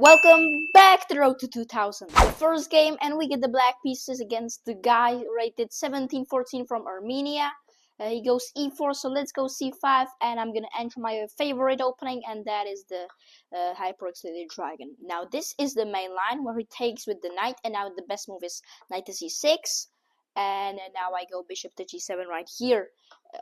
Welcome back to the Road to 2000. The first game, and we get the black pieces against the guy rated 1714 from Armenia. He goes e4, so let's go c5, and I'm gonna enter my favorite opening, and that is the Hyper-Exiliated Dragon. Now this is the main line where he takes with the knight, and now the best move is knight to c6, and now I go bishop to g7 right here,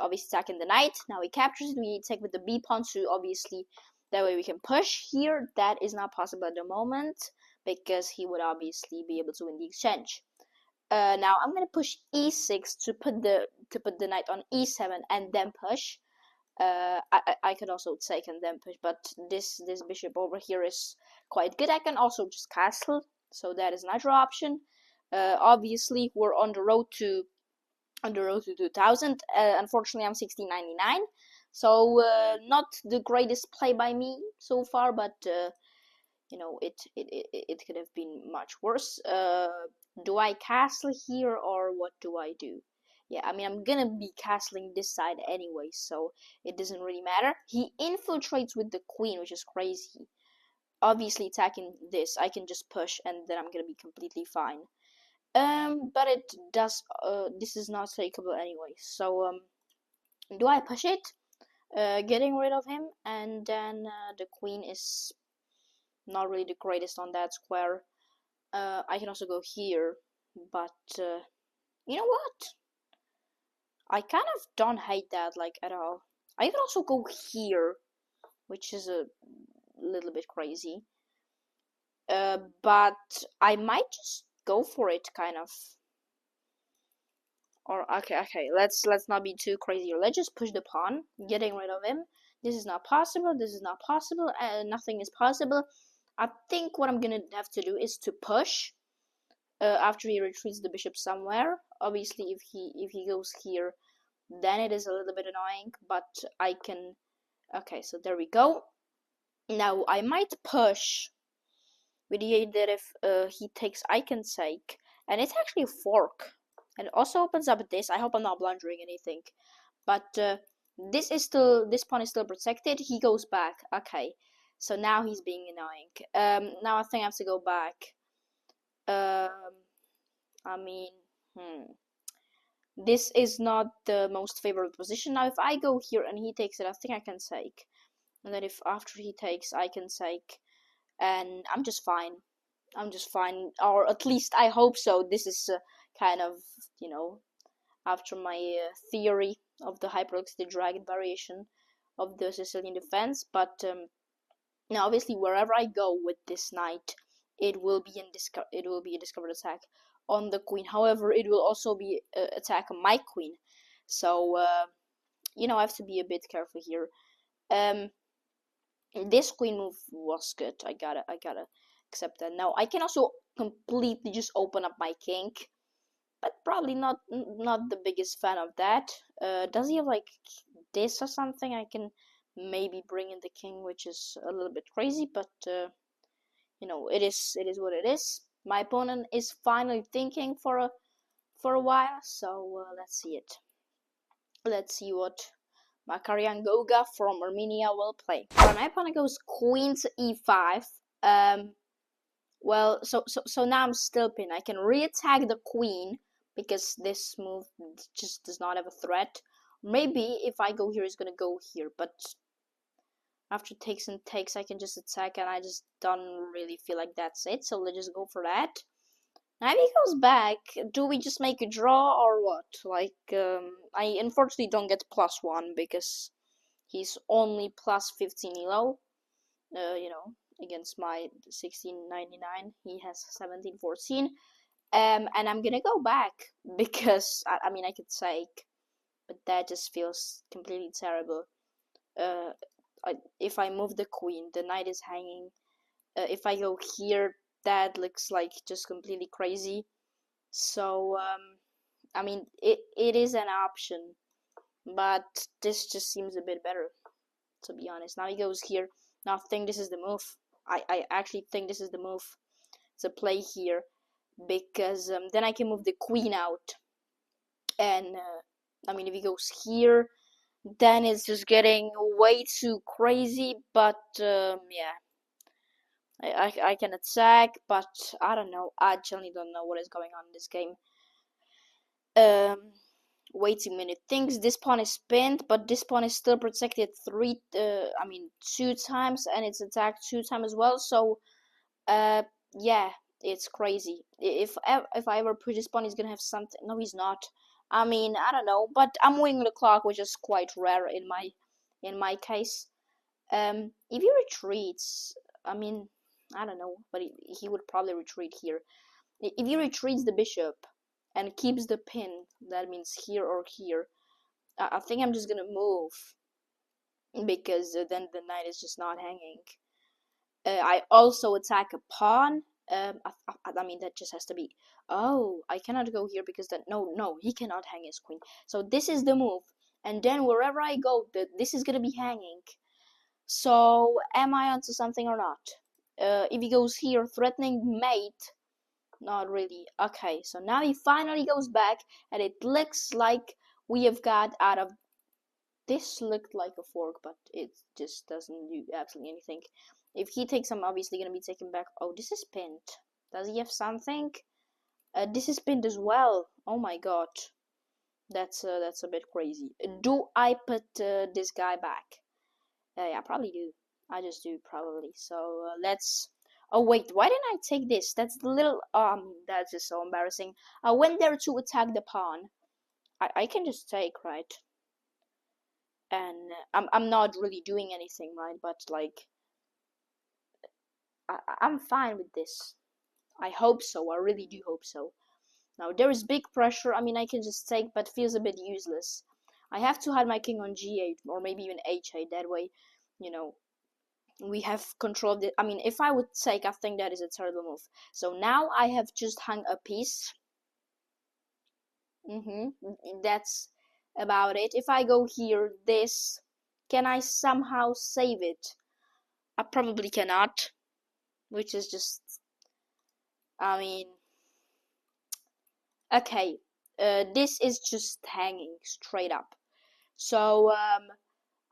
obviously attacking the knight. Now he captures it, we take with the b pawn to obviously that way we can push here. That is not possible at the moment because he would obviously be able to win the exchange. Now I'm gonna push e6 to put the knight on e7 and then push. I could also take and then push, but this bishop over here is quite good. I can also just castle, so that is another option. Obviously we're on the road to 2000. Unfortunately I'm 1699. So not the greatest play by me so far, but you know, it could have been much worse. Do I castle here or what do I do? Yeah, I mean, I'm gonna be castling this side anyway, so it doesn't really matter. He infiltrates with the queen, which is crazy. Obviously attacking this, I can just push and then I'm gonna be completely fine. But it does, this is not takeable anyway, so do I push it? Getting rid of him, and then the queen is not really the greatest on that square. I can also go here, but you know what? I kind of don't hate that like at all. I can also go here, which is a little bit crazy. But I might just go for it, kind of. Or okay, let's not be too crazy. Let's just push the pawn, getting rid of him. This is not possible. This is not possible. Nothing is possible. I think what I'm gonna have to do is to push after he retreats the bishop somewhere. Obviously, if he goes here, then it is a little bit annoying. But I can. Okay, so there we go. Now I might push with the idea that if he takes, I can take, and it's actually a fork. And it also opens up this. I hope I'm not blundering anything. But this pawn is still protected. He goes back. Okay. So now he's being annoying. Now I think I have to go back. I mean, this is not the most favorable position. Now if I go here and he takes it, I think I can take. And then if after he takes, I can take. And I'm just fine. I'm just fine. Or at least I hope so. This is kind of, you know, after my theory of the Hyper-Exiliated Dragon variation of the Sicilian defense. But now obviously wherever I go with this knight, it will be a discovered attack on the queen. However, it will also be attack on my queen. So you know, I have to be a bit careful here. This queen move was good. I gotta accept that. Now I can also completely just open up my king, but probably not the biggest fan of that. Does he have like this or something? I can maybe bring in the king, which is a little bit crazy, but you know, it is what it is. My opponent is finally thinking for a while, so let's see it. Let's see what Makarian Goga from Armenia will play. Alright, my opponent goes queen to e5. Well, so now I'm still pinned. I can re-attack the queen because this move just does not have a threat. Maybe if I go here, he's gonna go here, but after takes and takes, I can just attack, and I just don't really feel like that's it. So let's just go for that. Now if he goes back, do we just make a draw or what? Like, I unfortunately don't get +1 because he's only +15 elo. You know, against my 1699, he has 1714. And I'm gonna go back because I mean I could take, but that just feels completely terrible. If I move the queen, the knight is hanging. If I go here, that looks like just completely crazy. So I mean it is an option, but this just seems a bit better, to be honest. Now he goes here. Now I think this is the move. I actually think this is the move to play here, because then I can move the queen out, and I mean if he goes here, then it's just getting way too crazy. But yeah, I can attack, but I don't know. I genuinely don't know what is going on in this game. Wait a minute. Thinks this pawn is pinned, but this pawn is still protected two times, and it's attacked 2 times as well. So, yeah, it's crazy. If I ever push this pawn, he's gonna have something. No, he's not. I mean, I don't know, but I'm winning the clock, which is quite rare in my case. If he retreats, I mean, I don't know, but he would probably retreat here. If he retreats the bishop and keeps the pin, that means here or here. I think I'm just gonna move because then the knight is just not hanging. I also attack a pawn. I mean that just has to be. Oh, I cannot go here because that no he cannot hang his queen. So this is the move, and then wherever I go, this is gonna be hanging. So am I onto something or not? If he goes here, threatening mate. Not really. Okay, so now he finally goes back, and it looks like we have got out of. This looked like a fork, but it just doesn't do absolutely anything. If he takes, I'm obviously gonna be taken back. Oh, this is pinned. Does he have something? This is pinned as well. Oh my god, that's a bit crazy. Do I put this guy back? Yeah, I probably do. I just do probably. So let's. Oh wait, why didn't I take this? That's the little That's just so embarrassing. I went there to attack the pawn. I can just take, right? And I'm not really doing anything, right? But like I'm fine with this. I hope so. I really do hope so. Now there is big pressure. I mean, I can just take, but feels a bit useless. I have to hide my king on g8 or maybe even h8. That way, you know, we have control of it. I mean, if I would take, I think that is a terrible move. So now I have just hung a piece. That's about it. If I go here, this, can I somehow save it? I probably cannot, which is just, I mean, okay, this is just hanging straight up. So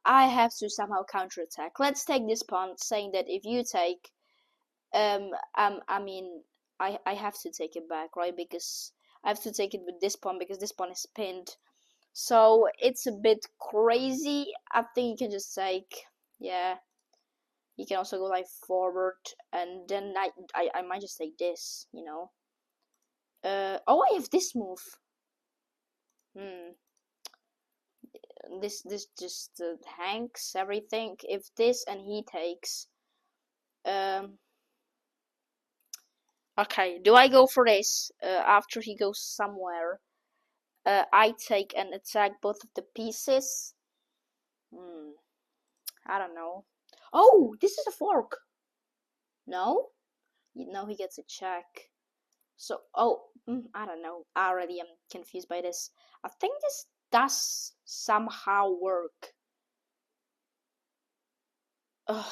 I have to somehow counterattack. Let's take this pawn, saying that if you take, I mean, I have to take it back, right? Because I have to take it with this pawn because this pawn is pinned. So it's a bit crazy. I think you can just take, yeah. You can also go like forward, and then I might just take this, you know. Oh, I have this move. This just hangs everything. If this and he takes, okay. Do I go for this after he goes somewhere? I take and attack both of the pieces. I don't know. Oh, this is a fork. No, no, he gets a check. So, I don't know. I already am confused by this. I think this does somehow work.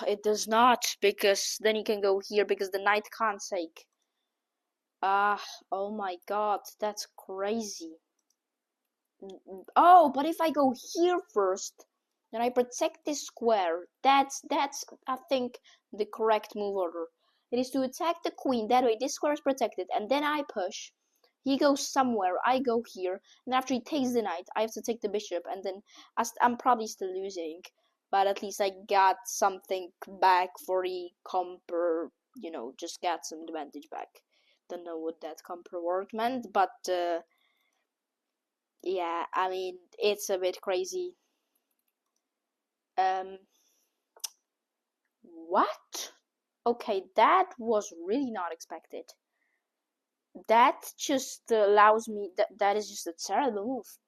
It does not, because then you can go here because the knight can't take. Oh my god, that's crazy. Oh, but if I go here first, then I protect this square. That's I think the correct move order. It is to attack the queen. That way this square is protected, and then I push. He goes somewhere. I go here, and after he takes the knight, I have to take the bishop, and then I'm probably still losing, but at least I got something back for the comper. You know, just got some advantage back. Don't know what that comper word meant, but. Yeah, I mean, it's a bit crazy. What? Okay, that was really not expected. That just allows me, that is just a terrible move.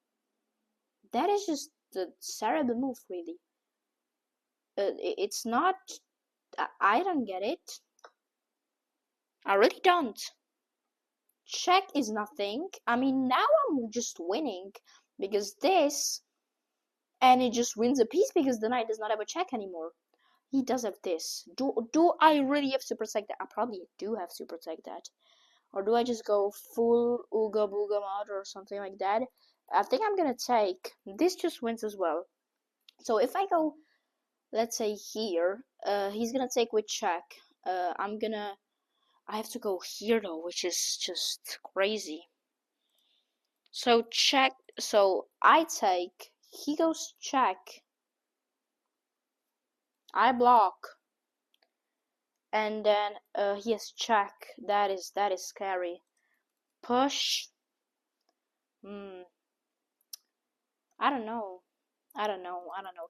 That is just a terrible move, really. It's not, I don't get it. I really don't. Check is nothing. I mean, now I'm just winning because this, and it just wins a piece because the knight does not have a check anymore. He does have this. Do I really have to protect that? I probably do have to protect that. Or do I just go full Ooga Booga mod or something like that? I think I'm gonna take. This just wins as well. So if I go, let's say here, he's gonna take with check. I have to go here though, which is just crazy. So check. So I take. He goes check. I block. And then he has check. That is scary. Push. I don't know.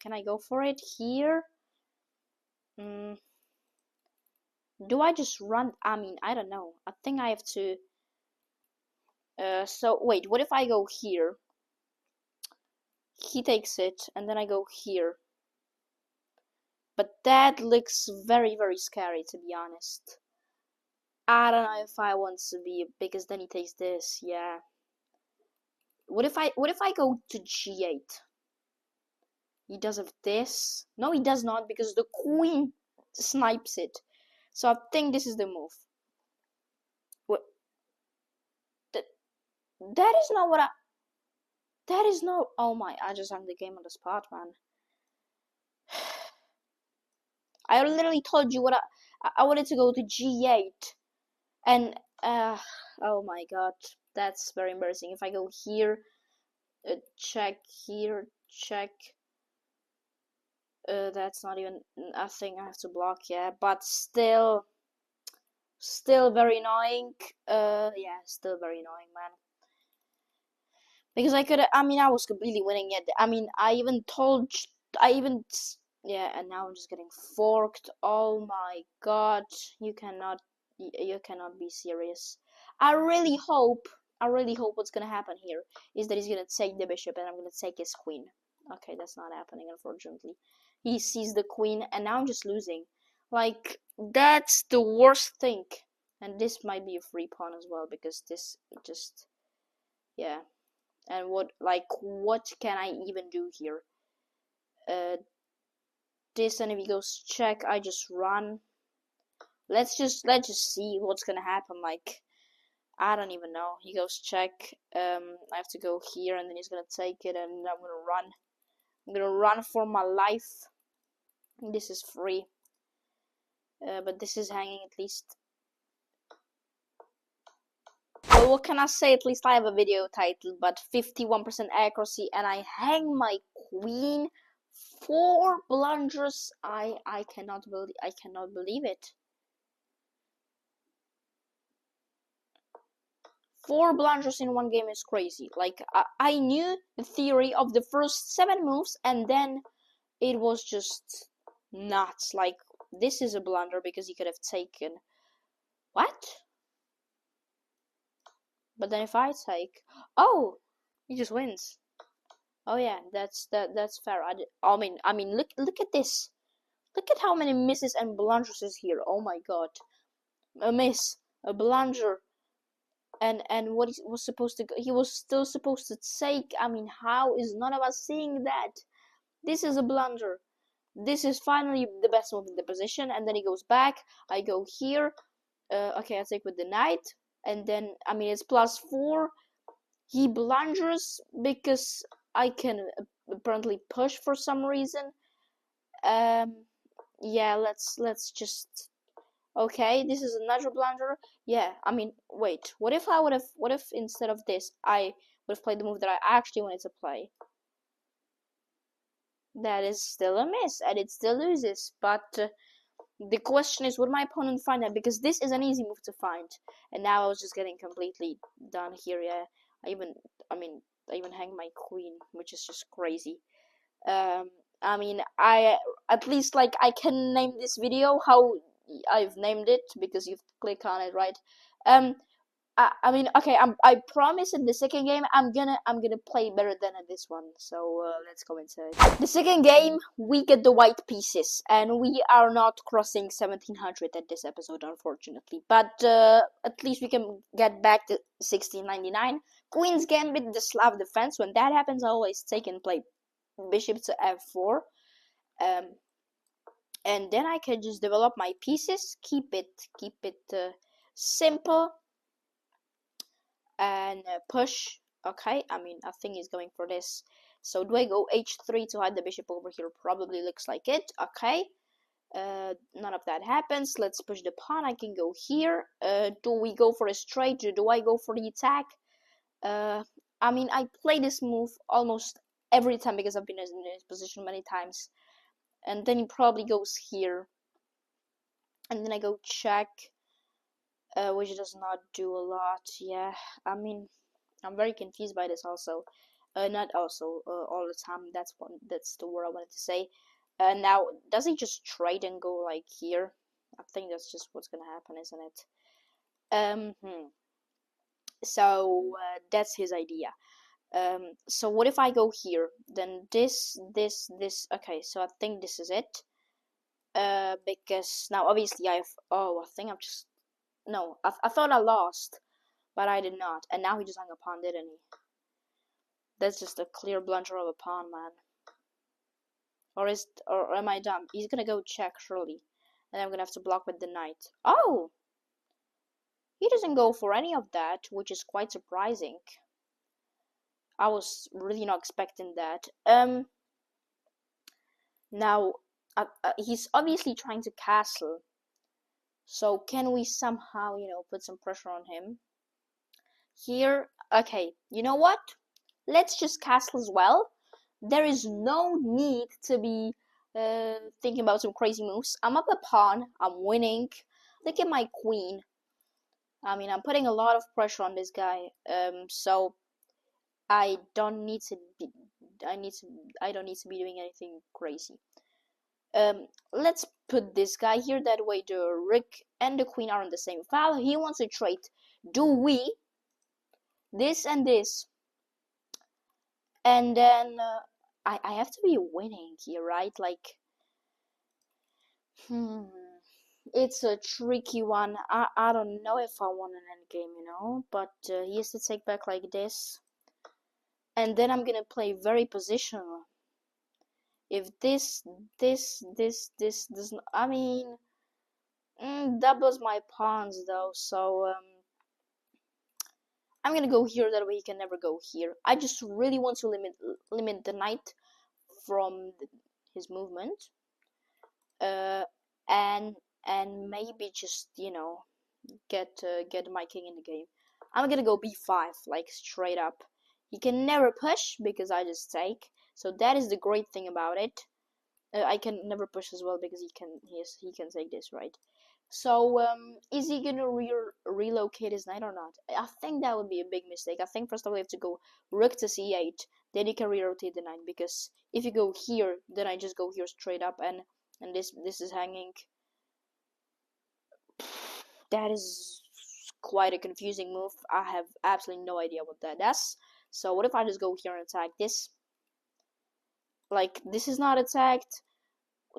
Can I go for it here? Do I just run? I mean, I don't know. I think I have to. So wait, what if I go here? He takes it, and then I go here. But that looks very, very scary, to be honest. I don't know if I want to be, because then he takes this. Yeah. What if I go to G8? He does have this. No, he does not, because the queen snipes it. So I think this is the move. What? That is not what I. That is not. Oh my! I just hung the game on the spot, man. I literally told you what I wanted to go to G8, and oh my god, that's very embarrassing. If I go here, check here, check. That's not even a thing I have to block. Yeah, but still very annoying. Yeah, still very annoying, man. Because I mean, I was completely winning it. I mean, yeah, and now I'm just getting forked. Oh my god, you cannot be serious. I really hope what's gonna happen here is that he's gonna take the bishop and I'm gonna take his queen. Okay, that's not happening, unfortunately. He sees the queen and now I'm just losing. Like, that's the worst thing. And this might be a free pawn as well, because this just, yeah. And what can I even do here? This, and if he goes check, I just run. Let's just see what's gonna happen. Like, I don't even know. He goes check. I have to go here, and then he's gonna take it, and I'm gonna run. I'm gonna run for my life. This is free, but this is hanging at least. Well, what can I say? At least I have a video title, but 51% accuracy, and I hang my queen. 4 blunders. I cannot believe it. 4 blunders in one game is crazy. Like, I knew the theory of the first 7 moves, and then it was just nuts. Like, this is a blunder because he could have taken. What? But then if I take, oh, he just wins. Oh yeah, that's fair. I mean, look at this. Look at how many misses and blunders is here. Oh my god, a miss, a blunder, and what he was supposed to go, he was still supposed to take. I mean, how is none of us seeing that? This is a blunder. This is finally the best move in the position, and then he goes back. I go here. Okay, I take with the knight, and then I mean it's +4. He blunders because I can apparently push for some reason. Yeah, let's just. Okay, this is another blunder. Yeah, I mean, wait. What if instead of this, I would have played the move that I actually wanted to play? That is still a miss, and it still loses. But the question is, would my opponent find that? Because this is an easy move to find. And now I was just getting completely done here. Yeah, I even hang my queen, which is just crazy. I mean, at least like I can name this video how I've named it, because you've clicked on it, right? I mean, okay, I promise in the second game I'm gonna play better than in this one. So let's go into it. The second game, we get the white pieces, and we are not crossing 1700 at this episode, unfortunately. But at least we can get back to 1699. Queen's Gambit, the Slav defense. When that happens, I always take and play bishop to f4. And then I can just develop my pieces, keep it simple, and push. Okay, I mean, I think he's going for this. So do I go h3 to hide the bishop over here? Probably looks like it. Okay, None of that happens. Let's push the pawn. I can go here. Do we go for a straight? Do I go for the attack? I mean, I play this move almost every time because I've been in this position many times. And then he probably goes here. And then I go check, which does not do a lot. Yeah, I mean, I'm very confused by this also. Not also, all the time. That's the word I wanted to say. Now, does he just trade and go like here? I think that's just what's gonna happen, isn't it? So that's his idea. So what if I go here? Then this. Okay, so I think this is it. Because now obviously I think I'm just no. I thought I lost, but I did not. And now he just hung a pawn, didn't he? That's just a clear blunder of a pawn, man. Or am I dumb? He's gonna go check surely, and I'm gonna have to block with the knight. Oh, he doesn't go for any of that, which is quite surprising. I was really not expecting that. Now he's obviously trying to castle. So can we somehow, put some pressure on him? Here, okay, you know what? Let's just castle as well. There is no need to be thinking about some crazy moves. I'm up a pawn. I'm winning. Look at my queen. I mean, I'm putting a lot of pressure on this guy. So I don't need to be. I don't need to be doing anything crazy. Let's put this guy here. That way, the rook and the queen are on the same file. He wants a trade. Do we? This and this. And then I have to be winning here, right? Like, it's a tricky one. I don't know if I want an endgame, but he has to take back like this. And then I'm gonna play very positional. If this doesn't, I mean, doubles my pawns though, so I'm gonna go here. That way he can never go here. I just really want to limit the knight from his movement, and maybe just get my king in the game. I'm gonna go b5, like straight up. He can never push because I just take. So that is the great thing about it. I can never push as well because he can take this, right? So is he gonna relocate his knight or not? I think that would be a big mistake. I think first of all you have to go rook to c8, then you can re-rotate the knight, because if you go here, then I just go here straight up, and this is hanging. That is quite a confusing move. I have absolutely no idea what that does. So what if I just go here and attack this? Like, this is not attacked.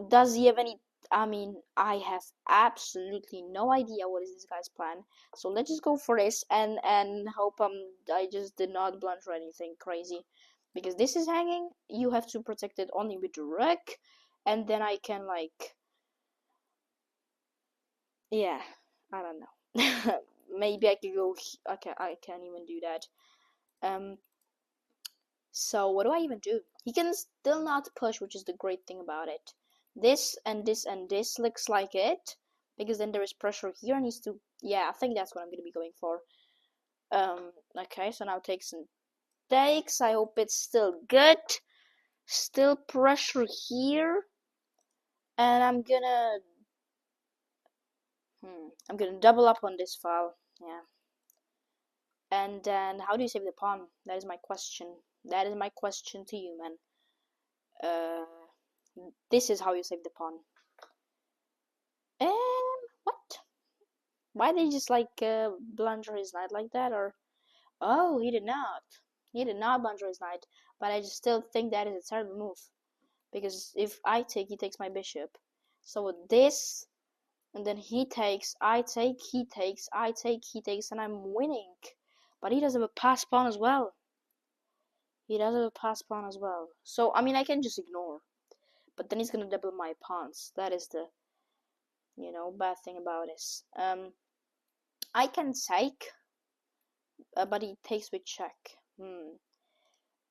Does he have any? I mean, I have absolutely no idea what is this guy's plan. So let's just go for this and hope I just did not blunder anything crazy, because this is hanging. You have to protect it only with the rook, and then I can, like, yeah, I don't know. Maybe I could go. Okay, I can't even do that. So what do I even do? He can still not push, which is the great thing about it. This and this and this looks like it, because then there is pressure here and he's to, yeah, I think that's what I'm gonna be going for. Okay, so now takes and takes. I hope it's still good. Still pressure here, and I'm gonna double up on this file. Yeah. And then how do you save the pawn? That is my question. That is my question to you, man. This is how you save the pawn. What? Why did he just like blunder his knight like that? Or oh, he did not. He did not blunder his knight. But I just still think that is a terrible move, because if I take, he takes my bishop. So with this, and then he takes, I take, he takes, I take, he takes, and I'm winning. But he does have a pass pawn as well. He does have a pass pawn as well. So I mean, I can just ignore. But then he's gonna double my pawns. That is the bad thing about this. I can take, but he takes with check.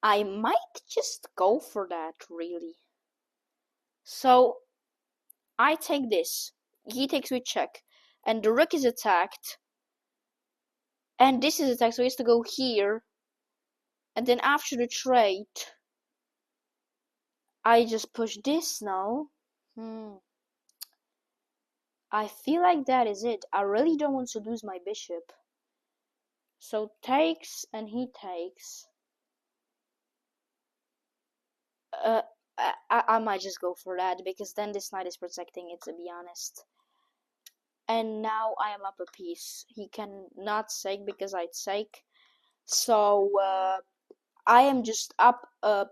I might just go for that, really. So I take this. He takes with check. And the rook is attacked. And this is attacked, so he has to go here. And then after the trade, I just push this now. I feel like that is it. I really don't want to lose my bishop. So takes, and he takes. I might just go for that, because then this knight is protecting it, to be honest. And now I am up a piece. He cannot take because I take. So I am just up a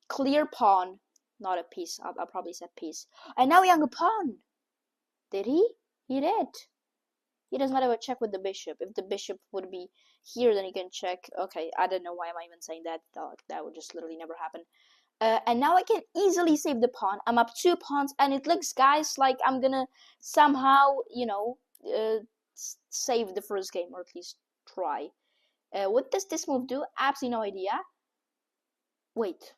clear pawn, not a piece. I probably said piece. And now he hung a pawn. Did he? He did. He does not have a check with the bishop. If the bishop would be here, then he can check. Okay, I don't know why am I even saying that. That would just literally never happen. And now I can easily save the pawn. I'm up 2 pawns, and it looks, guys, like I'm gonna somehow, you know, save the first game, or at least try. What does this move do? Absolutely no idea. Wait.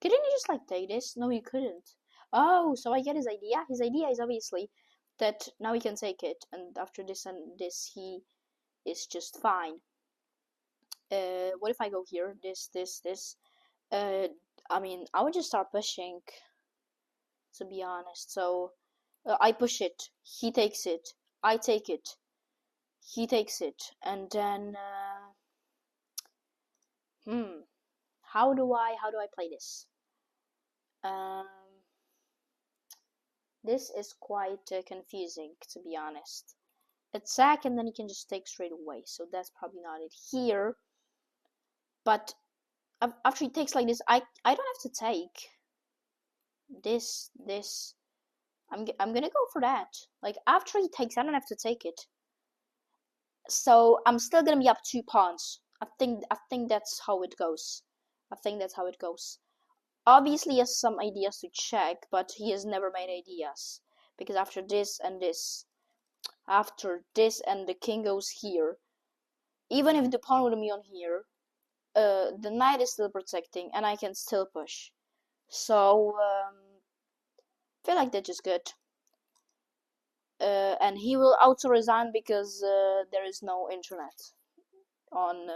Couldn't you just, like, take this? No, you couldn't. Oh, so I get his idea. His idea is obviously that now he can take it, and after this and this, he is just fine. What if I go here? This. I mean, I would just start pushing, to be honest. So I push it, he takes it, I take it, he takes it, and then how do I play this? This is quite confusing, to be honest. Attack, and then he can just take straight away, so that's probably not it here. But after he takes like this, I don't have to take this. I'm gonna go for that. Like, after he takes, I don't have to take it. So I'm still gonna be up 2 pawns. I think that's how it goes. Obviously, he has some ideas to check, but he has never made ideas, because after this and this, after this and the king goes here, even if the pawn would be on here, the knight is still protecting, and I can still push. So I feel like that's just good. And he will auto resign because there is no internet on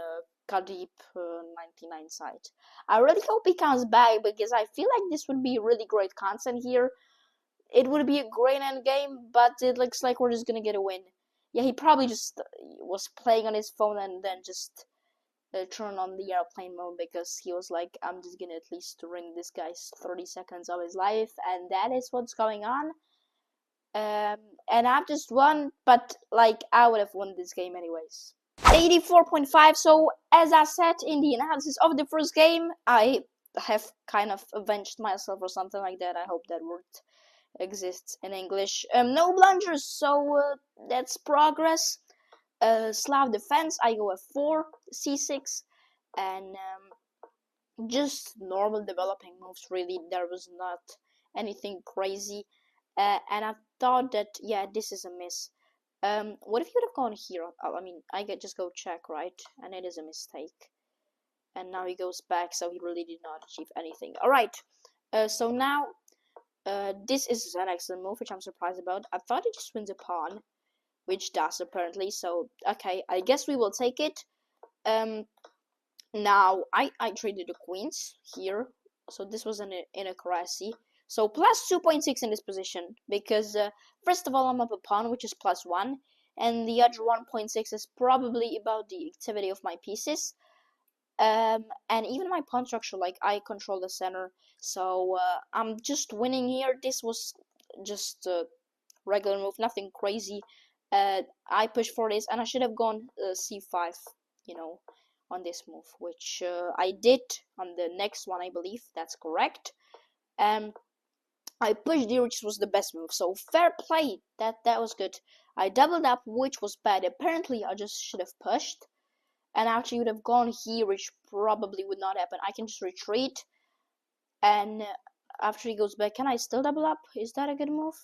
Kadib 99 site. I really hope he comes back, because I feel like this would be really great content here. It would be a great end game, but it looks like we're just gonna get a win. Yeah, he probably just was playing on his phone and then just turn on the airplane mode, because he was like, I'm just gonna at least ring this guy's 30 seconds of his life, and that is what's going on. And I've just won, but like, I would have won this game anyways. 84.5. So as I said in the analysis of the first game, I have kind of avenged myself or something like that. I hope that word exists in English. No blunders, so that's progress. Slav defense, I go f4, c6, and just normal developing moves, really. There was not anything crazy. And I thought that, yeah, this is a miss. What if you would have gone here? I mean, I could just go check, right? And it is a mistake. And now he goes back, so he really did not achieve anything. Alright, so now, this is an excellent move, which I'm surprised about. I thought it just wins a pawn, which does apparently, so, okay, I guess we will take it. Now, I traded the queens here, so this was an inaccuracy. So plus 2.6 in this position, because first of all, I'm up a pawn, which is plus 1, and the other 1.6 is probably about the activity of my pieces. And even my pawn structure, like, I control the center, so I'm just winning here. This was just a regular move, nothing crazy. I pushed for this, and I should have gone c5, you know, on this move, which I did on the next one, I believe. That's correct. I pushed here, which was the best move, so fair play. That was good. I doubled up, which was bad. Apparently, I just should have pushed, and actually would have gone here, which probably would not happen. I can just retreat, and after he goes back, can I still double up? Is that a good move?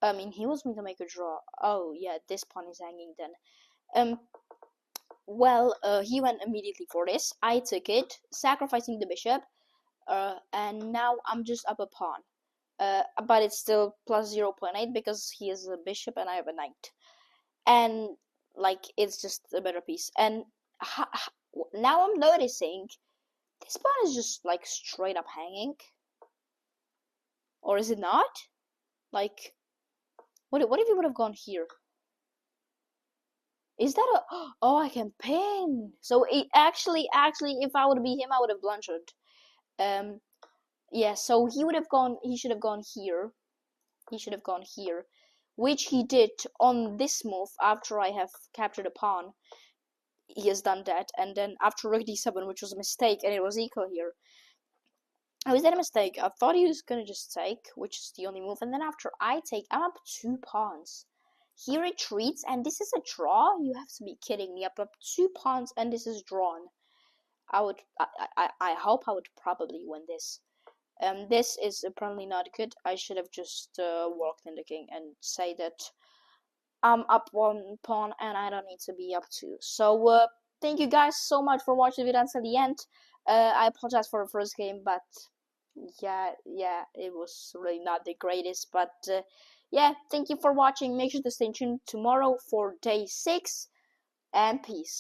I mean, he wants me to make a draw. Oh yeah, this pawn is hanging then. Well, he went immediately for this. I took it, sacrificing the bishop, and now I'm just up a pawn. but it's still plus 0.8 because he is a bishop and I have a knight, and like it's just a better piece. And now I'm noticing this pawn is just like straight up hanging, or is it not? Like, what if he would have gone here? Is that a oh, I can pin. So it actually if I would be him I would have blundered. Yeah, so he would have gone, he should have gone here. He should have gone here, which he did on this move after I have captured a pawn. He has done that, and then after rook d7, which was a mistake, and it was equal here. How is that a mistake? I thought he was gonna just take, which is the only move, and then after I take, I'm up 2 pawns. He retreats, and this is a draw? You have to be kidding me. Up 2 pawns, and this is drawn. I hope I would probably win this. This is apparently not good. I should have just walked in the king and say that I'm up 1 pawn and I don't need to be up 2. So thank you guys so much for watching the video until the end. I apologize for the first game, but yeah, it was really not the greatest. But yeah, thank you for watching. Make sure to stay tuned tomorrow for day 6, and peace.